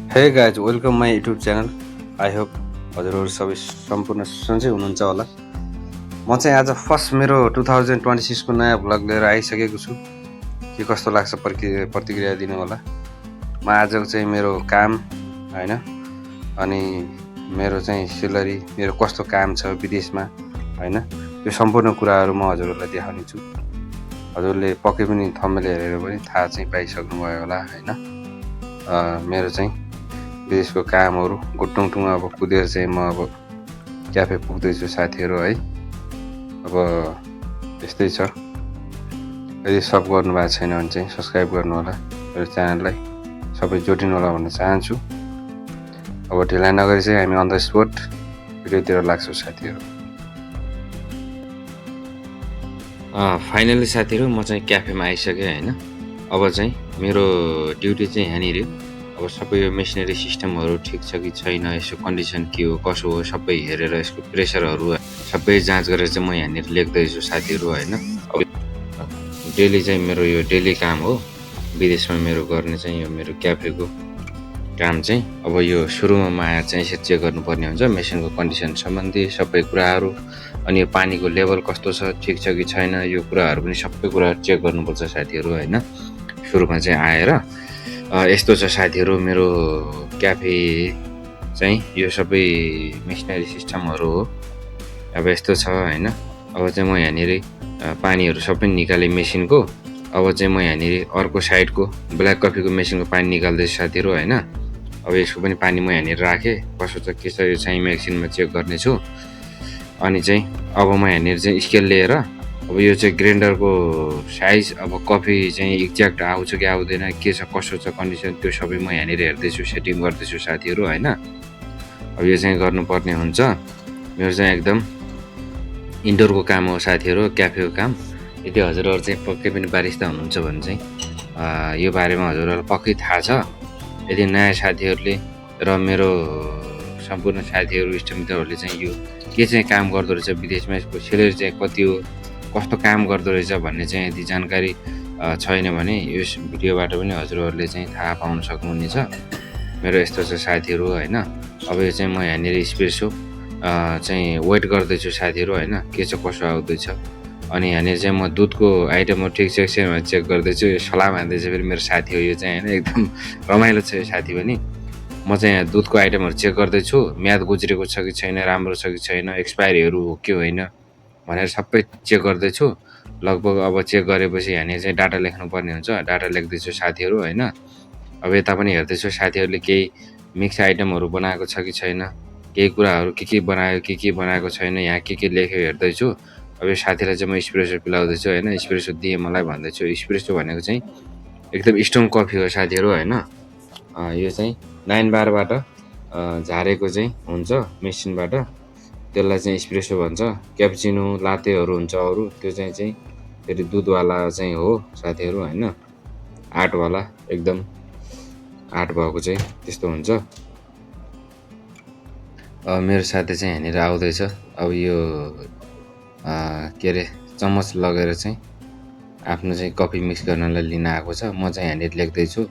हे guys welcome my YouTube channel. I hope हजुरहरू सबै सम्पूर्ण सन्चै हुनुहुन्छ होला। म चाहिँ आज फर्स्ट मेरो 2026को नयाँ भ्लग लिएर आइसकेको छु। के कस्तो लाग्छ प्रतिक्रिया दिनु होला। म आजको चाहिँ मेरो काम होइन, अनि मेरो चाहिँ सेलरी, मेरो कस्तो काम छ विदेशमा होइन, त्यो सम्पूर्ण कुराहरू म हजुरहरूलाई देखाउने छु। हजुरले पक्कै पनि थम्बनेल हेरेर पनि थाहा चाहिँ पाइसक्नुभयो होला होइन। मेरो चाहिँ विदेशको कामहरू गुटुङटुङ अब कुदेर चाहिँ म अब क्याफे पुग्दैछु साथीहरू है। अब यस्तै छ। यदि सब गर्नुभएको छैन भने चाहिँ सब्सक्राइब गर्नु होला मेरो च्यानललाई, सबै जोडिनु होला भन्न चाहन्छु। अब ढिला नगरी चाहिँ हामी अन द स्पोट भिडियोतिर लाग्छौँ साथीहरू। फाइनली साथीहरू म चाहिँ क्याफेमा आइसकेँ होइन। अब चाहिँ मेरो ड्युटी चाहिँ यहाँनिर अब सबै यो मेसिनरी सिस्टमहरू ठिक छ कि छैन, यसको कन्डिसन के हो कसो हो सबै हेरेर यसको प्रेसरहरू सबै जाँच गरेर चाहिँ म यहाँनिर लेख्दैछु साथीहरू होइन। अब डेली चाहिँ मेरो यो डेली काम हो विदेशमा मेरो गर्ने चाहिँ यो मेरो क्याफेको काम चाहिँ। अब यो सुरुमा आएर चाहिँ यसरी चेक गर्नुपर्ने हुन्छ मेसिनको कन्डिसन सम्बन्धी सबै कुराहरू, अनि यो पानीको लेभल कस्तो छ ठिक छ कि छैन, यो कुराहरू पनि सबै कुरा चेक गर्नुपर्छ साथीहरू होइन। सुरुमा चाहिँ आएर यस्तो छ साथीहरू, मेरो क्याफे चाहिँ यो सबै मेसिनरी सिस्टमहरू हो। अब यस्तो छ होइन। अब चाहिँ म यहाँनिर पानीहरू सबै निकालेँ मेसिनको। अब चाहिँ म यहाँनिर अर्को साइडको ब्ल्याक कफीको मेसिनको पानी निकाल्दैछु साथीहरू होइन। अब यसको पनि पानी म यहाँनिर राखेँ, कसो छ के छ यो चाहिँ मेसिनमा चेक गर्नेछु। अनि चाहिँ अब म यहाँनिर चाहिँ स्केल लिएर अब यो चाहिँ ग्राइन्डरको साइज, अब कफी चाहिँ एक्ज्याक्ट आउँछ कि आउँदैन, के छ कसो छ कन्डिसन, त्यो सबै म यहाँनिर हेर्दैछु, सेटिङ गर्दैछु साथीहरू होइन। अब यो चाहिँ गर्नुपर्ने हुन्छ मेरो चाहिँ एकदम इन्डोरको काम हो साथीहरू, क्याफेको काम। यदि हजुरहरू चाहिँ पक्कै पनि बारिस्ता हुनुहुन्छ भने चाहिँ यो बारेमा हजुरहरूलाई पक्कै थाहा छ। यदि नयाँ साथीहरूले र मेरो सम्पूर्ण साथीहरू इष्टमित्रहरूले चाहिँ यो के चाहिँ काम गर्दो रहेछ विदेशमा, यसको सेलेरी चाहिँ कति हो, कस्तो काम गर्दो रहेछ भन्ने चाहिँ यदि जानकारी छैन भने यस भिडियोबाट पनि हजुरहरूले चाहिँ थाहा पाउन सक्नुहुनेछ। मेरो यस्तो छ साथीहरू होइन। अब यो चाहिँ म यहाँनिर स्पेसो चाहिँ वेट गर्दैछु साथीहरू होइन, के छ कसो आउँदैछ। अनि यहाँनिर चाहिँ म दुधको आइटमहरू ठिक छ कि चेक गर्दैछु। यो सलाम हान्दैछ फेरि मेरो साथी हो यो चाहिँ होइन, एकदम रमाइलो छ यो साथी पनि। म चाहिँ यहाँ दुधको आइटमहरू चेक गर्दैछु, म्याद गुज्रेको छ कि छैन, राम्रो छ कि छैन, एक्सपायरीहरू हो कि होइन भनेर सबै चेक गर्दैछु। लगभग अब चेक गरेपछि यहाँनिर चाहिँ डाटा लेख्नुपर्ने हुन्छ, डाटा लेख्दैछु साथीहरू होइन। अब यता पनि हेर्दैछु साथीहरूले केही मिक्स आइटमहरू बनाएको छ कि छैन, केही कुराहरू के बनाएको छैन, यहाँ के लेख्यो हेर्दैछु। अब यो साथीलाई चाहिँ म इस्प्रेसो पिलाउँदैछु होइन, इस्प्रेसो दिएँ मलाई भन्दैछु। इस्प्रेसो भनेको चाहिँ एकदम स्ट्रङ कफी हो साथीहरू होइन। यो चाहिँ 9 बारबाट झारेको चाहिँ हुन्छ मेसिनबाट, त्यसलाई चाहिँ इस्प्रेसो भन्छ। क्याप्चिनो लातेहरू हुन्छ अरू, त्यो चाहिँ फेरि दुधवाला चाहिँ हो साथीहरू होइन, आँटवाला एकदम आँट भएको चाहिँ त्यस्तो हुन्छ। मेरो साथी चाहिँ यहाँनिर आउँदैछ। अब यो के अरे चम्मच लगेर चाहिँ आफ्नो चाहिँ कफी मिक्स गर्नलाई लिन आएको छ। म चाहिँ यहाँनिर लेख्दैछु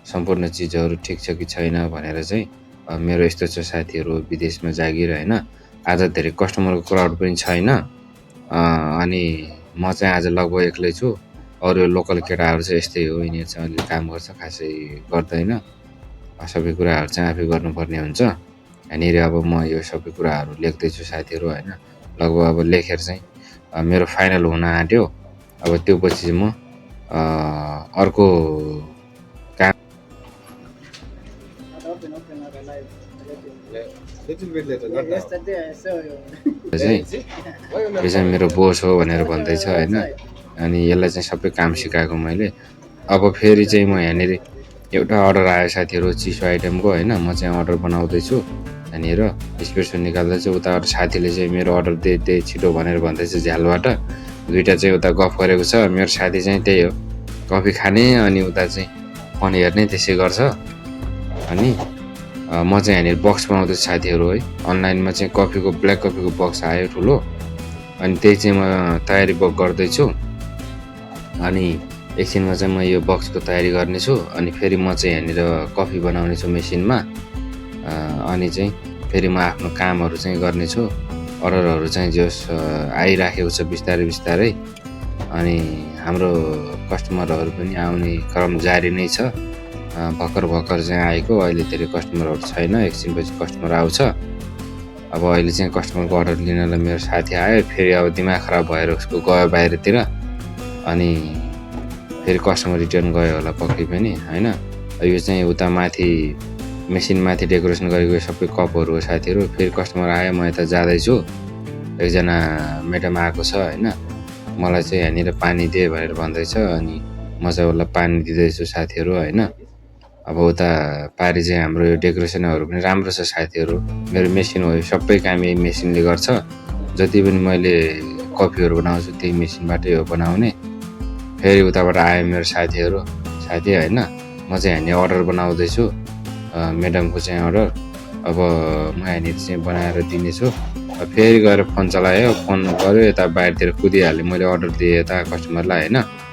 सम्पूर्ण चिजहरू ठिक छ कि छैन भनेर चाहिँ। मेरो यस्तो छ साथीहरू विदेशमा जागिर होइन। आज धेरै कस्टमरको क्राउड पनि छैन, अनि म चाहिँ आज लगभग एक्लै छु। अरू लोकल केटाहरू चाहिँ यस्तै हो, यिनीहरू चाहिँ अलिक काम गर्छ, खासै गर्दैन। सबै कुराहरू चाहिँ आफै गर्नुपर्ने हुन्छ। यहाँनिर अब म यो सबै कुराहरू लेख्दैछु साथीहरू होइन। लगभग अब लेखेर चाहिँ मेरो फाइनल हुन आँट्यो। अब त्यो पछि म अर्को काम चाहिँ यो चाहिँ मेरो बोस हो भनेर भन्दैछ होइन। अनि यसलाई चाहिँ सबै काम सिकाएको मैले। अब फेरि चाहिँ म यहाँनिर एउटा अर्डर आयो साथीहरू चिसो आइटमको होइन। म चाहिँ अर्डर बनाउँदैछु यहाँनिर, स्पेसो निकाल्दैछु। उताबाट साथीले चाहिँ मेरो अर्डर दे छिटो भनेर भन्दैछ झ्यालबाट। दुइटा चाहिँ उता गफ गरेको छ। मेरो साथी चाहिँ त्यही हो, कफी खाने अनि उता चाहिँ फोन हेर्ने त्यसै गर्छ। अनि म चाहिँ यहाँनिर बक्स बनाउँदैछु साथीहरू है। अनलाइनमा चाहिँ कफीको ब्ल्याक कफीको बक्स आयो ठुलो, अनि त्यही चाहिँ म तयारी गर्दैछु। अनि एकछिनमा चाहिँ म यो बक्सको तयारी गर्नेछु अनि फेरि म चाहिँ यहाँनिर कफी बनाउनेछु मेसिनमा। अनि चाहिँ फेरि म आफ्नो कामहरू चाहिँ गर्नेछु। अर्डरहरू चाहिँ जस आइराखेको छ बिस्तारै बिस्तारै। अनि हाम्रो कस्टमरहरू पनि आउने क्रम जारी नै छ। भर्खर चाहिँ आएको, अहिले धेरै कस्टमरहरू छैन, एकछिनपछि कस्टमर आउँछ। अब अहिले चाहिँ कस्टमरको अर्डर लिनलाई मेरो साथी आयो, फेरि अब दिमाग खराब भएर उसको गयो बाहिरतिर। अनि फेरि कस्टमर रिटर्न गयो होला पक्कै पनि होइन। यो चाहिँ उता माथि मेसिनमाथि डेकोरेसन गरेको सबै कपहरू हो साथीहरू। फेरि कस्टमर आयो, म यता जाँदैछु, एकजना म्याडम आएको छ होइन, मलाई चाहिँ यहाँनिर पानी दे भनेर भन्दैछ। अनि म चाहिँ उसलाई पानी दिँदैछु साथीहरू होइन। अब उता पारि चाहिँ हाम्रो यो डेकोरेसनहरू पनि राम्रो छ साथीहरू। मेरो मेसिन हो, सबै काम यही मेसिनले गर्छ। जति पनि मैले कफीहरू बनाउँछु त्यही मेसिनबाटै हो बनाउने। फेरि उताबाट आयो मेरो साथी होइन। म चाहिँ यहाँनिर अर्डर बनाउँदैछु, म्याडमको चाहिँ अर्डर। अब म यहाँनिर चाहिँ बनाएर दिनेछु। फेरि गएर फोन चलायो, फोन गऱ्यो, यता बाहिरतिर कुदिहालेँ। मैले अर्डर दिएँ यता कस्टमरलाई होइन।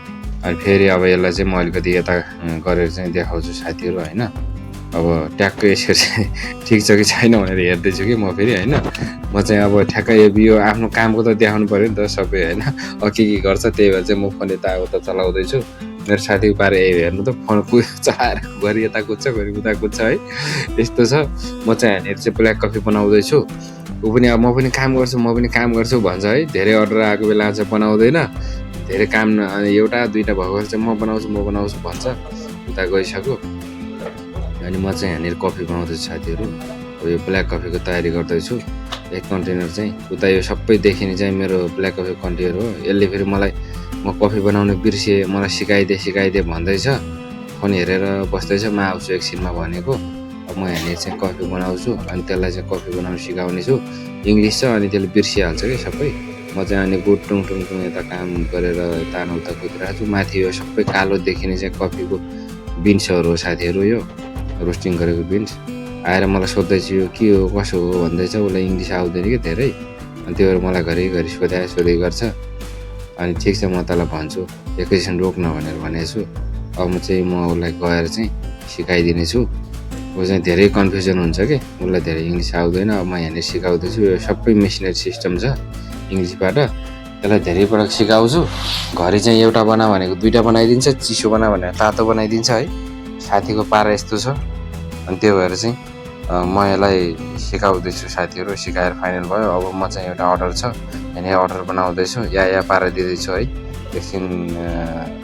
अनि फेरि अब यसलाई चाहिँ म अलिकति यता गरेर चाहिँ देखाउँछु साथीहरू होइन। अब ट्याक्कै यसरी चाहिँ ठिक छ कि छैन भनेर हेर्दैछु कि म फेरि होइन। म चाहिँ अब ठ्याक्कै यो आफ्नो कामको त देखाउनु पऱ्यो नि त सबै होइन। के गर्छ त्यही भएर चाहिँ म फोन यता चलाउँदैछु। मेरो साथीको पारे हेर्नु त, फोन चलाएर घरि यता कुद्छ घरि उता कुद्छ है, यस्तो छ। म चाहिँ यहाँनिर चाहिँ ब्ल्याक कफी बनाउँदैछु। ऊ पनि अब म पनि काम गर्छु भन्छ है। धेरै अर्डर आएको बेला चाहिँ बनाउँदैन, धेरै काम एउटा दुईवटा भएको चाहिँ म बनाउँछु भन्छ, उता गइसक्यो। अनि म चाहिँ यहाँनिर कफी बनाउँदैछु साथीहरू। यो ब्ल्याक कफीको तयारी गर्दैछु। एक कन्टेनर चाहिँ उता यो सबै देखिने चाहिँ मेरो ब्ल्याक कफी कन्टेनर हो। यसले फेरि मलाई म कफी बनाउनु बिर्सेँ, मलाई सिकाइदे भन्दैछ। फोन हेरेर बस्दैछ, म आउँछु एकछिनमा भनेको। अब म यहाँनिर चाहिँ कफी बनाउँछु अनि त्यसलाई चाहिँ कफी बनाउनु सिकाउने छु। इङ्ग्लिस छ अनि त्यसले बिर्सिहाल्छ कि सबै। म चाहिँ अनि टुङ यता काम गरेर यता उता कुदिरहेको छु। माथि यो सबै कालो देखिने चाहिँ कफीको बिन्सहरू हो साथीहरू, यो रोस्टिङ गरेको बिन्स। आएर मलाई सोध्दैछु यो के हो कसो हो भन्दैछ। उसलाई इङ्ग्लिस आउँदैन कि धेरै, अनि त्यो भएर मलाई घरि सोधै गर्छ। अनि ठिक छ म तँलाई भन्छु, एकैछिन रोक्न भनेर भनेको छु। अब म उसलाई गएर चाहिँ सिकाइदिनेछु। ऊ चाहिँ धेरै कन्फ्युजन हुन्छ कि, उसलाई धेरै इङ्ग्लिस आउँदैन। अब म यहाँनिर सिकाउँदैछु। यो सबै मेसिनरी सिस्टम छ इङ्ग्लिसबाट, त्यसलाई धेरै पटक सिकाउँछु। घरि चाहिँ एउटा बना भनेको दुईवटा बनाइदिन्छ, चिसो बना भनेर तातो बनाइदिन्छ है। साथीको पारा यस्तो छ। अनि त्यो भएर चाहिँ म यसलाई सिकाउँदैछु साथीहरू। सिकाएर फाइनल भयो। अब म चाहिँ एउटा अर्डर छ, यहाँनिर अर्डर बनाउँदैछु, या पारा दिँदैछु है। एकछिन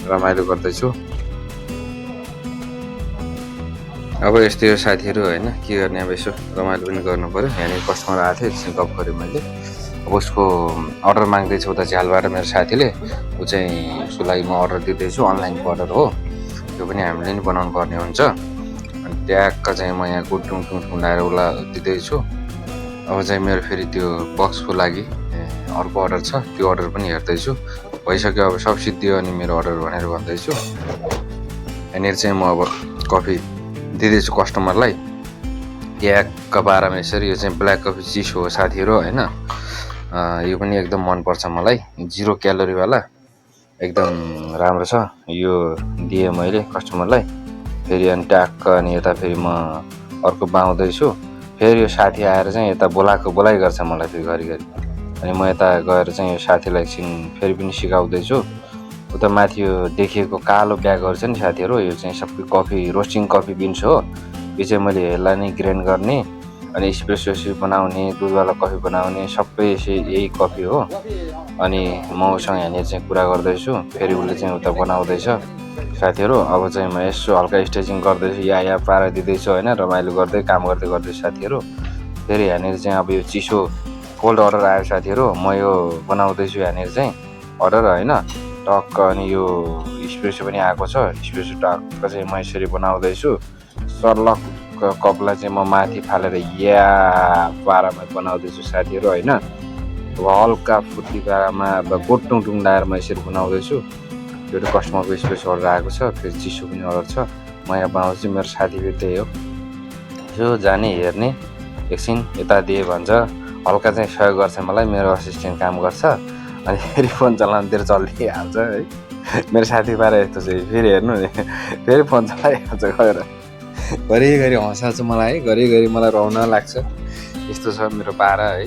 रमाइलो गर्दैछु। अब यस्तै हो साथीहरू होइन, के गर्ने, अब यसो रमाइलो पनि गर्नु पऱ्यो। यहाँनिर कस्टमर आएको थियो, एकछिन गफ गरेँ मैले। अब उसको अर्डर माग्दैछु उता झ्यालबाट मेरो साथीले। ऊ चाहिँ उसको लागि म अर्डर दिँदैछु, अनलाइनको अर्डर हो त्यो पनि हामीले नि बनाउनु पर्ने हुन्छ। अनि ट्याक्क चाहिँ म यहाँ टुङ लाएर उसलाई दिँदैछु। अब चाहिँ मेरो फेरि त्यो बक्सको लागि अर्को अर्डर छ, त्यो अर्डर पनि हेर्दैछु। भइसक्यो अब सब सिद्धियो अनि मेरो अर्डर भनेर भन्दैछु। यहाँनिर चाहिँ म अब कफी दिँदैछु कस्टमरलाई ट्याक्क बाह्रमा यसरी। यो चाहिँ ब्ल्याक कफी चिसो हो साथीहरू होइन। यो पनि एकदम मनपर्छ मलाई, 0 क्यालोरीवाला एकदम राम्रो छ। यो दिएँ मैले कस्टमरलाई। फेरि अनि ट्याक्क अनि यता फेरि म अर्को बाउँदैछु। फेरि यो साथी आएर चाहिँ यता बोलाइ गर्छ मलाई फेरि घरि। अनि म यता गएर चाहिँ यो साथीलाई एकछिन फेरि पनि सिकाउँदैछु। उता माथि यो देखिएको कालो ब्यागहरू छ नि साथीहरू, यो चाहिँ सबै कफी रोस्टिङ कफी बिन्स हो। यो चाहिँ मैले यसलाई नै ग्राइन्ड गर्ने अनि एस्प्रेसो बनाउने, दुधवाला कफी बनाउने सबै यही कफी हो। अनि म उसँग यहाँनिर चाहिँ कुरा गर्दैछु, फेरि उसले चाहिँ उता बनाउँदैछ साथीहरू। अब चाहिँ म यसो हल्का स्टेचिङ गर्दैछु, या पारा दिँदैछु होइन, रमाइलो गर्दै काम गर्दै साथीहरू। फेरि यहाँनिर चाहिँ अब यो चिसो कोल्ड अर्डर आयो साथीहरू। म यो बनाउँदैछु यहाँनिर चाहिँ अर्डर होइन, टक्क। अनि यो स्प्रेसो पनि आएको छ, स्प्रेसो टक्क चाहिँ म यसरी बनाउँदैछु। सर्लक कपलाई चाहिँ म माथि फालेर या पारामा बनाउँदैछु साथीहरू होइन। अब हल्का फुर्ती पारामा अब टुङ लाएर म यसरी बनाउँदैछु। एउटा कस्टमरको स्पेस अर्डर आएको छ, फेरि चिसो पनि अर्डर छ, म यहाँ बनाउँछु। मेरो साथी फेरि त्यही हो, यसो जाने हेर्ने, एकछिन यता दिए भन्छ, हल्का चाहिँ सहयोग गर्छ मलाई। मेरो असिस्टेन्ट काम गर्छ, अनि फेरि फोन चलाउनुतिर चलिहाल्छ है। मेरो साथी पारा यस्तो चाहिँ फेरि हेर्नु नि फेरि फोन चलाइहाल्छ गएर घरिघरि हँसाउँछ मलाई है घरिघरि मलाई रुन लाग्छ यस्तो छ मेरो पारा है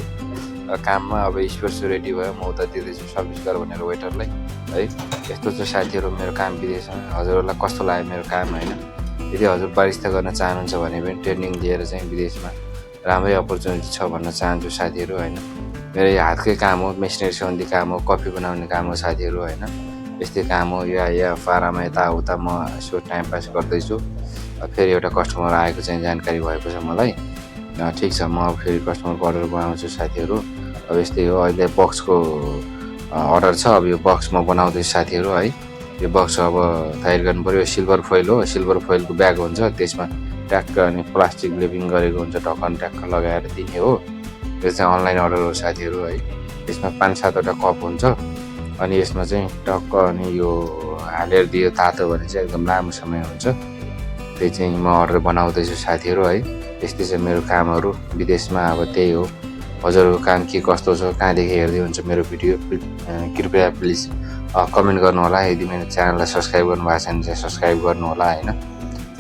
काममा अब स्पोर्ट्स रेडी भयो म उता दिँदैछु सर्भिस गर भनेर वेटरलाई है यस्तो छ साथीहरू मेरो काम विदेशमा हजुरहरूलाई कस्तो लाग्यो मेरो काम होइन यदि हजुर बारिस्ता गर्न चाहनुहुन्छ भने पनि ट्रेनिङ लिएर चाहिँ विदेशमा राम्रै अपर्च्युनिटी छ भन्न चाहन्छु साथीहरू होइन मेरो यो हातकै काम हो मेसिनरी सम्बन्धी काम हो कफी बनाउने काम हो साथीहरू होइन यस्तै काम हो या फारामा यताउता म यसो टाइम पास गर्दैछु फेरि एउटा कस्टमर आएको चाहिँ जानकारी भएको छ मलाई ठिक छ म फेरि कस्टमरको अर्डर बनाउँछु साथीहरू अब यस्तै हो अहिले बक्सको अर्डर छ अब यो बक्स म बनाउँदैछु साथीहरू है यो बक्स अब तयार गर्नु पऱ्यो सिल्भर फोइल हो सिल्भर फोइलको ब्याग हुन्छ त्यसमा ट्याक्क अनि प्लास्टिक लेपिङ गरेको हुन्छ ढक्कन ट्याक्क लगाएर दिने हो यो चाहिँ अनलाइन अर्डर हो साथीहरू है यसमा 5-7वटा कप हुन्छ अनि यसमा चाहिँ टक्क अनि यो हालेर दियो तातो भने चाहिँ एकदम लामो समय हुन्छ त्यही चाहिँ म अर्डर बनाउँदैछु साथीहरू है यस्तै छ मेरो कामहरू विदेशमा अब त्यही हो हजुरहरूको काम के कस्तो छ कहाँदेखि हेर्दै हुन्छ मेरो भिडियो कृपया प्लिज कमेन्ट गर्नु होला यदि मेरो च्यानललाई सब्सक्राइब गर्नुभएको छैन चाहिँ सब्सक्राइब गर्नु होला होइन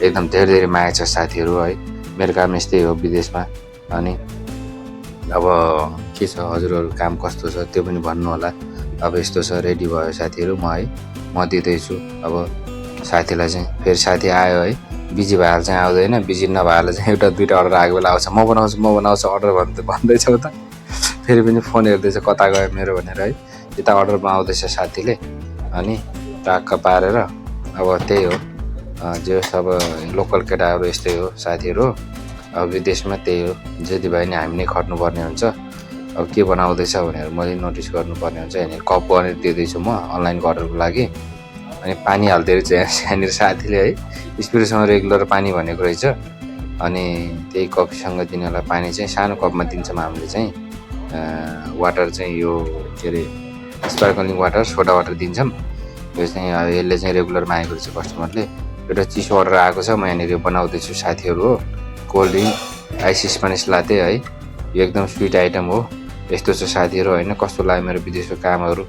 एकदम धेरै धेरै माया छ साथीहरू है मेरो काम यस्तै हो विदेशमा अनि अब के छ हजुरहरू काम कस्तो छ त्यो पनि भन्नु होला अब यस्तो छ रेडी भयो साथीहरू म है म दिँदैछु अब साथीलाई चाहिँ फेरि साथी आयो है बिजी भएर चाहिँ आउँदैन बिजी नभएर चाहिँ एउटा दुईवटा अर्डर आएको बेला आउँछ म बनाउँछु अर्डर भन्दैछौ त फेरि पनि फोन हेर्दैछ कता गयो मेरो भनेर है यता अर्डरमा आउँदैछ साथीले अनि टाक्क पारेर अब त्यही हो जे अब लोकल केटाहरू यस्तै हो साथीहरू अब विदेशमा त्यही हो जति भए नि हामी नै खट्नुपर्ने हुन्छ अब के बनाउँदैछ भनेर मैले नोटिस गर्नुपर्ने हुन्छ अनि कप बनाएर दिँदैछु म अनलाइनको अर्डरको लागि अनि पानी हाल्दै रहेछ यहाँनिर साथीले है स्पिरिटसँग रेगुलर पानी भनेको रहेछ अनि त्यही कफीसँग दिनेलाई पानी चाहिँ सानो कपमा दिन्छौँ हामीले चाहिँ वाटर चाहिँ यो के अरे स्पार्कलिङ वाटर सोडा वाटर दिन्छौँ यो चाहिँ यसले चाहिँ रेगुलर मागेको रहेछ कस्टमरले एउटा चिसो अर्डर आएको छ म यहाँनिर बनाउँदैछु साथीहरू हो कोल्ड ड्रिङ्क आइस स्पेनिस लाटे है यो एकदम स्विट आइटम हो यस्तो छ साथीहरू होइन कस्तो लाग्यो मेरो विदेशको कामहरू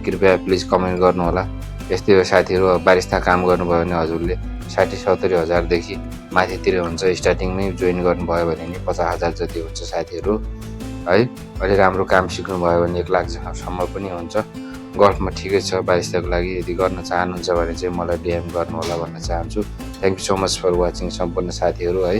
कृपया प्लिज कमेन्ट गर्नु होला यस्तै हो साथीहरू बारिस्ता काम गर्नुभयो भने हजुरले 60-70 हजारदेखि माथितिर हुन्छ स्टार्टिङमै जोइन गर्नुभयो भने नि 50,000 जति हुन्छ साथीहरू है अलि राम्रो काम सिक्नुभयो भने 1 लाखसम्म पनि हुन्छ गल्फमा ठिकै छ बारिस्ताको लागि यदि गर्न चाहनुहुन्छ भने चाहिँ मलाई डिएम गर्नु होला भन्न चाहन्छु thank you so much for watching सम्पूर्ण साथीहरू है